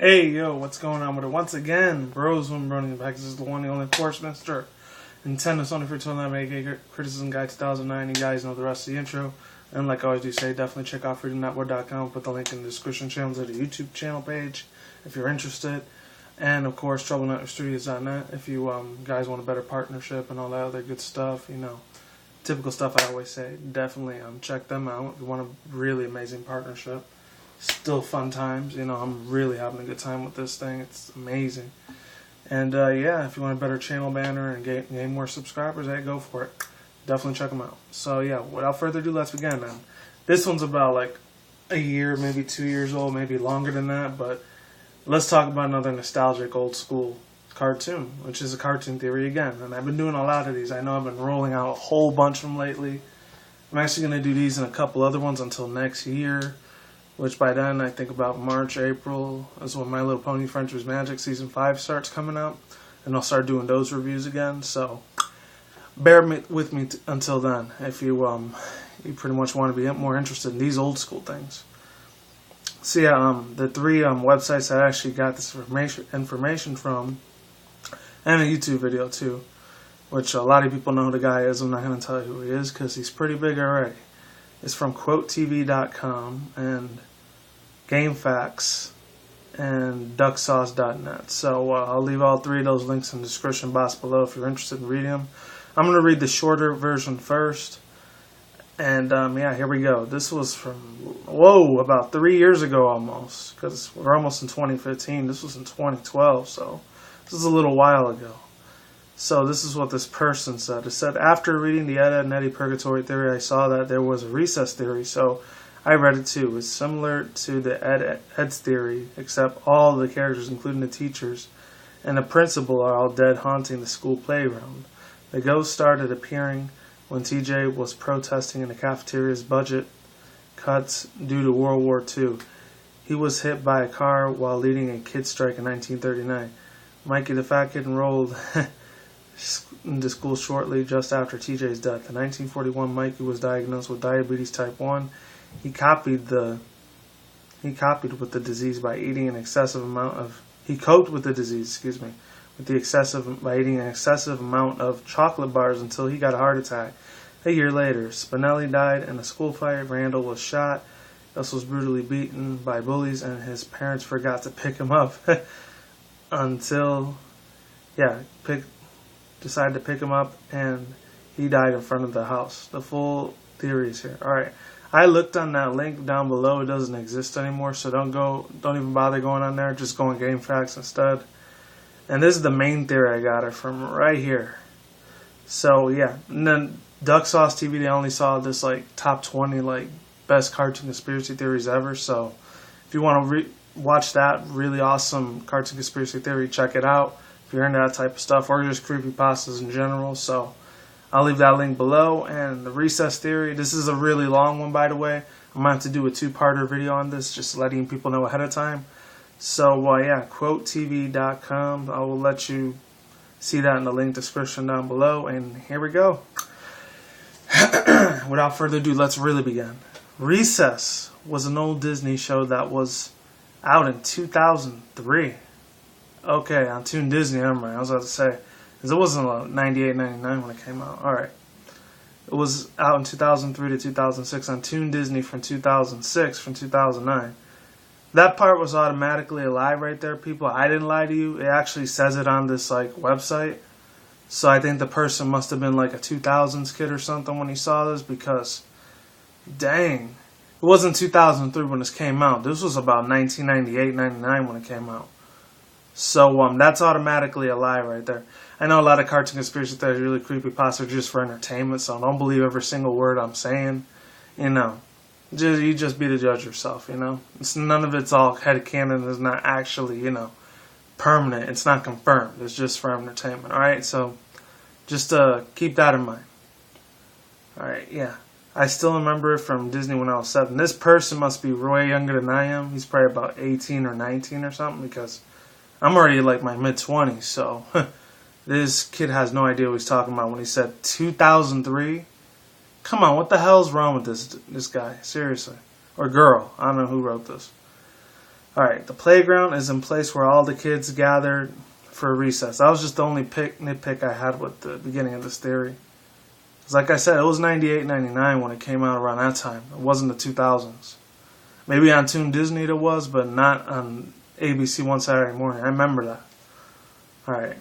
Hey, yo, what's going on with it? Once again, bros, when bronies back. This is the one, the only course, Mr. Nintendo Sony for 29 aka Criticism Guide 2009. You guys know the rest of the intro. And like I always do say, definitely check out freedomnetwork.com. Put the link in the description channel to the YouTube channel page if you're interested. And of course, TroubleNetworkStudios.net if you guys want a better partnership and all that other good stuff. You know, typical stuff I always say. Definitely check them out if you want a really amazing partnership. Still fun times, you know. I'm really having a good time with this thing. It's amazing. And yeah, if you want a better channel banner and gain more subscribers, hey, go for it. Definitely check them out. So yeah, without further ado, let's begin. And this one's about like a year, maybe 2 years old, maybe longer than that. But let's talk about another nostalgic old school cartoon, which is a cartoon theory again. And I've been doing a lot of these. I know I've been rolling out a whole bunch of them lately. I'm actually going to do these and a couple other ones until next year, which by then I think about March, April is when My Little Pony Friendship's Magic Season 5 starts coming out, and I'll start doing those reviews again. So bear with me until then if you pretty much want to be more interested in these old school things. So yeah, the three websites I actually got this information from, and a YouTube video too, which a lot of people know who the guy is. I'm not going to tell you who he is because he's pretty big already. It's from QuoteTV.com and GameFAQs and DuckSauce.net. So I'll leave all three of those links in the description box below if you're interested in reading them. I'm going to read the shorter version first. And yeah, here we go. This was from, about 3 years ago almost, because we're almost in 2015. This was in 2012, so this is a little while ago. So this is what this person said. It said, after reading the Ed, Edd and Eddy Purgatory Theory, I saw that there was a recess theory, so I read it too. It's similar to the Ed's theory, except all the characters, including the teachers and the principal, are all dead, haunting the school playground. The ghost started appearing when TJ was protesting in the cafeteria's budget cuts due to World War II. He was hit by a car while leading a kids' strike in 1939. Mikey the Fat Kid enrolled into school shortly just after TJ's death. In 1941, Mikey was diagnosed with diabetes type 1. He copied with the disease by eating an excessive amount of by eating an excessive amount of chocolate bars until he got a heart attack. A year later, Spinelli died in a school fight. Randall was shot. Gus was brutally beaten by bullies, and his parents forgot to pick him up decided to pick him up, and he died in front of the house. The full theory is here. Alright, I looked on that link down below. It doesn't exist anymore, so don't even bother going on there. Just go on GameFAQs instead. And this is the main theory. I got it from right here. So yeah, and then Duck Sauce TV, they only saw this like top 20 like best cartoon conspiracy theories ever. So if you want to watch that really awesome cartoon conspiracy theory, check it out if you're into that type of stuff, or just creepypastas in general. So I'll leave that link below. And the recess theory, this is a really long one, by the way. I'm going to have to do a two-parter video on this, just letting people know ahead of time. So yeah, QuoteTV.com. I will let you see that in the link description down below. And here we go. Without further ado, let's really begin. Recess was an old Disney show that was out in 2003. Okay, on Toon Disney, never mind. I was about to say, because it wasn't 98, 99 when it came out. Alright. It was out in 2003 to 2006 on Toon Disney from 2006 from 2009. That part was automatically a lie right there, people. I didn't lie to you. It actually says it on this like website. So I think the person must have been like a 2000s kid or something when he saw this, because dang. It wasn't 2003 when this came out. This was about 1998, 99 when it came out. So that's automatically a lie right there. I know a lot of cartoon conspiracy theories are really creepypasta just for entertainment, so don't believe every single word I'm saying. You know, you just be the judge yourself, you know. None of it's all headcanon. It's not actually, you know, permanent. It's not confirmed. It's just for entertainment, alright? So just keep that in mind. Alright, yeah. I still remember it from Disney when I was 7. This person must be way younger than I am. He's probably about 18 or 19 or something, because I'm already like my mid-20s, so this kid has no idea what he's talking about when he said 2003. Come on, what the hell's wrong with this guy? Seriously. Or girl. I don't know who wrote this. Alright, the playground is in place where all the kids gathered for recess. That was just the only nitpick I had with the beginning of this theory. Because like I said, it was 98, 99 when it came out around that time. It wasn't the 2000s. Maybe on Toon Disney it was, but not on ABC One Saturday Morning. I remember that. Alright.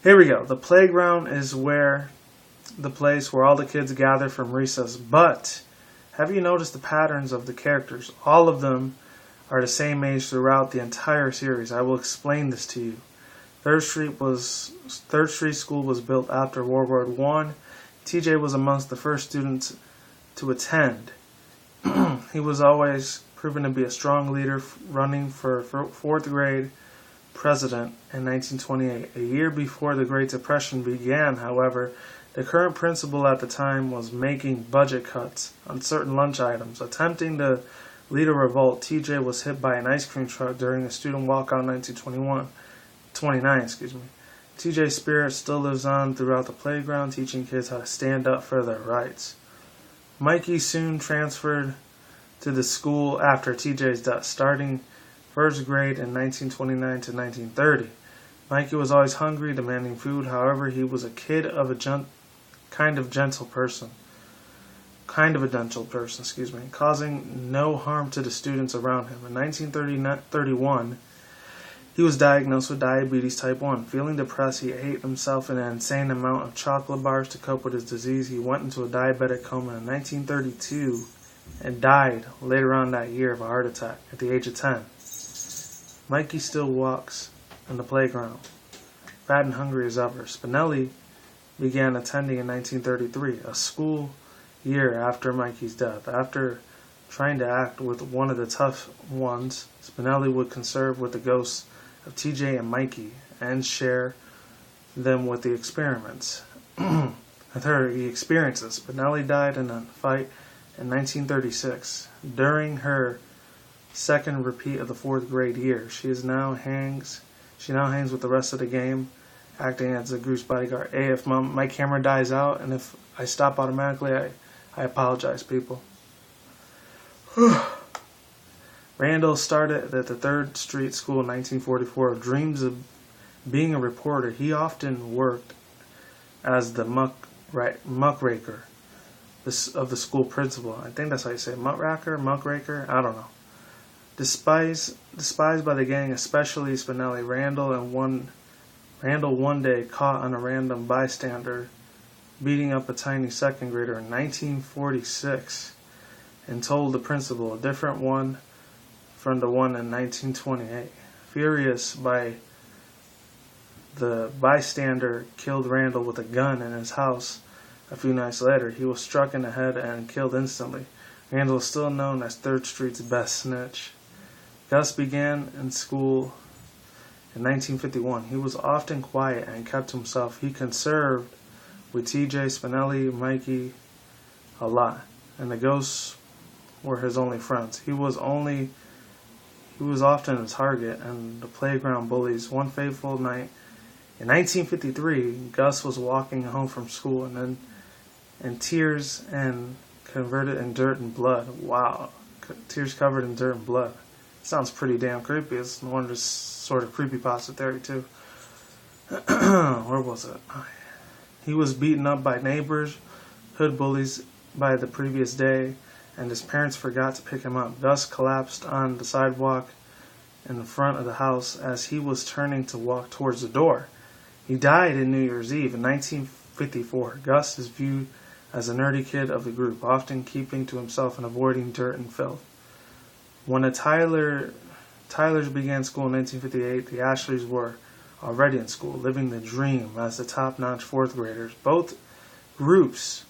Here we go. The playground is the place where all the kids gather from recess. But have you noticed the patterns of the characters? All of them are the same age throughout the entire series. I will explain this to you. Third Street School was built after World War I. TJ was amongst the first students to attend. He was always proven to be a strong leader, running for fourth grade president in 1928. A year before the Great Depression began, however, the current principal at the time was making budget cuts on certain lunch items. Attempting to lead a revolt, TJ was hit by an ice cream truck during a student walkout in 1929. TJ's spirit still lives on throughout the playground, teaching kids how to stand up for their rights. Mikey soon transferred to the school after TJ's death, starting first grade in 1929 to 1930. Mikey was always hungry, demanding food. However, he was a kid of a kind of a gentle person, causing no harm to the students around him. In 1931, he was diagnosed with diabetes type 1. Feeling depressed, he ate himself an insane amount of chocolate bars to cope with his disease. He went into a diabetic coma in 1932 and died later on that year of a heart attack at the age of 10. Mikey still walks in the playground, fat and hungry as ever. Spinelli began attending in 1933, a school year after Mikey's death. After trying to act with one of the tough ones, Spinelli would conserve with the ghosts of TJ and Mikey and share them with the experiences. Spinelli died in a fight in 1936 during her second repeat of the fourth grade year. She now hangs with the rest of the game, acting as a group's bodyguard. Hey, if my camera dies out and if I stop automatically, I apologize, people. Randall started at the 3rd Street School in 1944. Dreams of being a reporter, he often worked as the muckraker of the school principal. I think that's how you say it. Muckraker? I don't know. Despised by the gang, especially Spinelli, Randall one day caught on a random bystander beating up a tiny second grader in 1946 and told the principal a different one from the one in 1928. Furious by the bystander killed Randall with a gun in his house. A few nights later, he was struck in the head and killed instantly. Randall is still known as 3rd Street's best snitch. Gus began in school in 1951. He was often quiet and kept himself. He conserved with TJ, Spinelli, Mikey a lot, and the ghosts were his only friends. He was often a target and the playground bullies. One fateful night in 1953, Gus was walking home from school and then in tears and converted in dirt and blood. Wow, tears covered in dirt and blood. Sounds pretty damn creepy. It's one of this sort of creepypasta theory too. Where was it? He was beaten up by neighbors, hood bullies by the previous day, and his parents forgot to pick him up. Gus collapsed on the sidewalk in the front of the house as he was turning to walk towards the door. He died in New Year's Eve in 1954. Gus is viewed as a nerdy kid of the group, often keeping to himself and avoiding dirt and filth. When the Tylers began school in 1958, the Ashleys were already in school, living the dream as the top-notch fourth graders. Both groups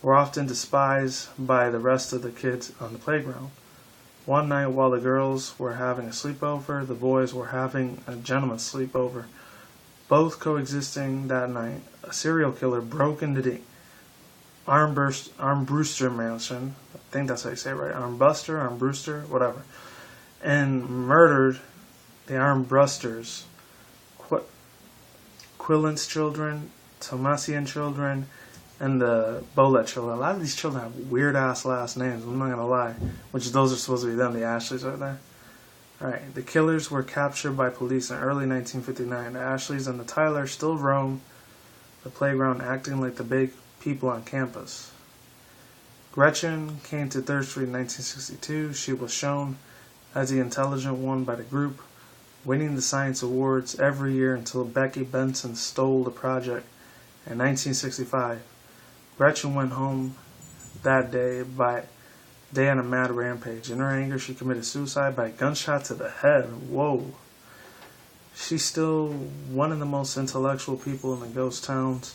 were often despised by the rest of the kids on the playground. One night while the girls were having a sleepover, the boys were having a gentleman's sleepover. Both coexisting that night, a serial killer broke into the Armbruster mansion. I think that's how you say it, right? Armbruster, whatever. And murdered the Armbrusters, Quillance children, Tomasian children, and the Bolet children. A lot of these children have weird-ass last names, I'm not going to lie. Which those are supposed to be them, the Ashleys right there. Alright, the killers were captured by police in early 1959. The Ashleys and the Tylers still roam the playground acting like the big people on campus. Gretchen came to 3rd Street in 1962. She was shown as the intelligent one by the group, winning the science awards every year until Becky Benson stole the project in 1965. Gretchen went home that day on a mad rampage. In her anger, she committed suicide by a gunshot to the head. Whoa. She's still one of the most intellectual people in the ghost towns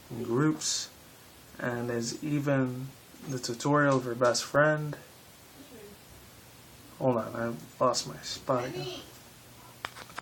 and groups, and is even the tutorial of her best friend. Hold on, I lost my spot again.